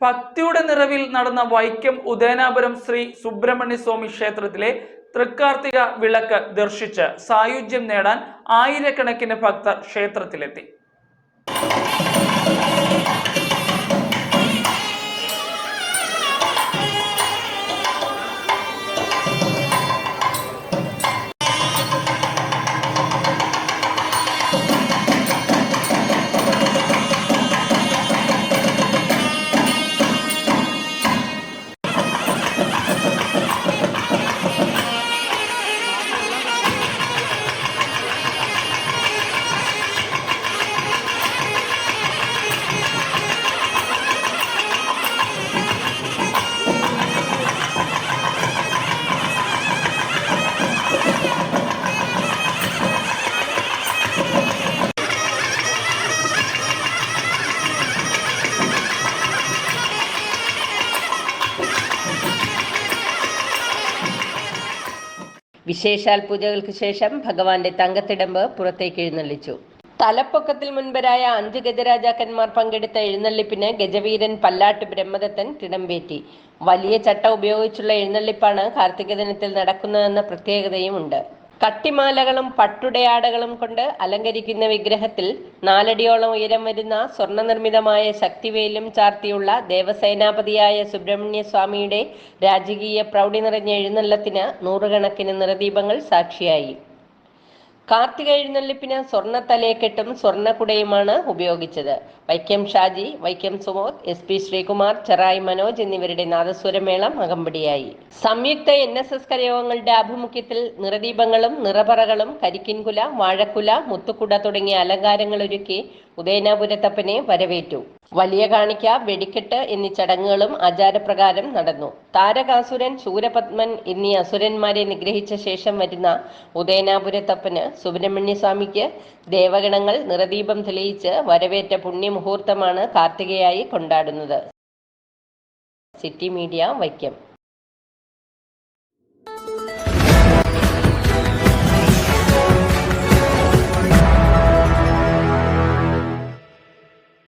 ഭക്തിയുടെ നിറവിൽ നടന്ന വൈക്കം ഉദയനാപുരം ശ്രീ സുബ്രഹ്മണ്യ സ്വാമി ക്ഷേത്രത്തിലെ തൃക്കാർത്തിക വിളക്ക് ദർശിച്ച് സായുജ്യം നേടാൻ ആയിരക്കണക്കിന് ഭക്തർ ക്ഷേത്രത്തിലെത്തി. വിശേഷാൽ പൂജകൾക്ക് ശേഷം ഭഗവാന്റെ തങ്കത്തിടമ്പ് പുറത്തേക്ക് എഴുന്നള്ളിച്ചു. തലപ്പൊക്കത്തിൽ മുൻപരായ 5 ഗജരാജാക്കന്മാർ പങ്കെടുത്ത എഴുന്നള്ളിപ്പിന് ഗജവീരൻ പല്ലാട്ട് ബ്രഹ്മദത്തൻ തിടമ്പേറ്റി. വലിയ ചട്ട ഉപയോഗിച്ചുള്ള എഴുന്നള്ളിപ്പാണ് കാർത്തിക ദിനത്തിൽ നടക്കുന്നതെന്ന പ്രത്യേകതയുമുണ്ട്. കട്ടിമാലകളും പട്ടുടയാടകളും കൊണ്ട് അലങ്കരിക്കുന്ന വിഗ്രഹത്തിൽ 4 അടിയോളം ഉയരം വരുന്ന സ്വർണ്ണ നിർമ്മിതമായ ശക്തിവേലും ചാർത്തിയുള്ള ദേവസേനാപതിയായ സുബ്രഹ്മണ്യ സ്വാമിയുടെ രാജകീയ പ്രൗഢി നിറഞ്ഞ എഴുന്നള്ളത്തിന് നൂറുകണക്കിന് നിറദീപങ്ങൾ സാക്ഷിയായി. കാർത്തിക എഴുന്നള്ളിപ്പിന് സ്വർണ്ണ തലയെക്കെട്ടും സ്വർണ്ണക്കുടയുമാണ് ഉപയോഗിച്ചത്. വൈക്കം ഷാജി, വൈക്കം സുമോദ്, SP ശ്രീകുമാർ, ചെറായി മനോജ് എന്നിവരുടെ നാദസ്വരമേളം അകമ്പടിയായി. സംയുക്ത NSS കരയോഗങ്ങളുടെ ആഭിമുഖ്യത്തിൽ നിറദീപങ്ങളും നിറപറകളും കരിക്കിൻകുല, വാഴക്കുല, മുത്തുക്കുട തുടങ്ങിയ അലങ്കാരങ്ങൾ ഒരുക്കി ഉദയനാപുരത്തപ്പനെ വരവേറ്റു. വലിയ കാണിക്ക, വെടിക്കെട്ട് എന്നീ ചടങ്ങുകളും ആചാരപ്രകാരം നടന്നു. താരകാസുരൻ, ശൂരപത്മൻ എന്നീ അസുരന്മാരെ നിഗ്രഹിച്ച ശേഷം വരുന്ന ഉദയനാപുരത്തപ്പന് സുബ്രഹ്മണ്യ സ്വാമിക്ക് ദേവഗണങ്ങൾ നിറദീപം തെളിയിച്ച് വരവേറ്റ പുണ്യമുഹൂർത്തമാണ് കാർത്തികയായി കൊണ്ടാടുന്നത്. City media, Vaikom.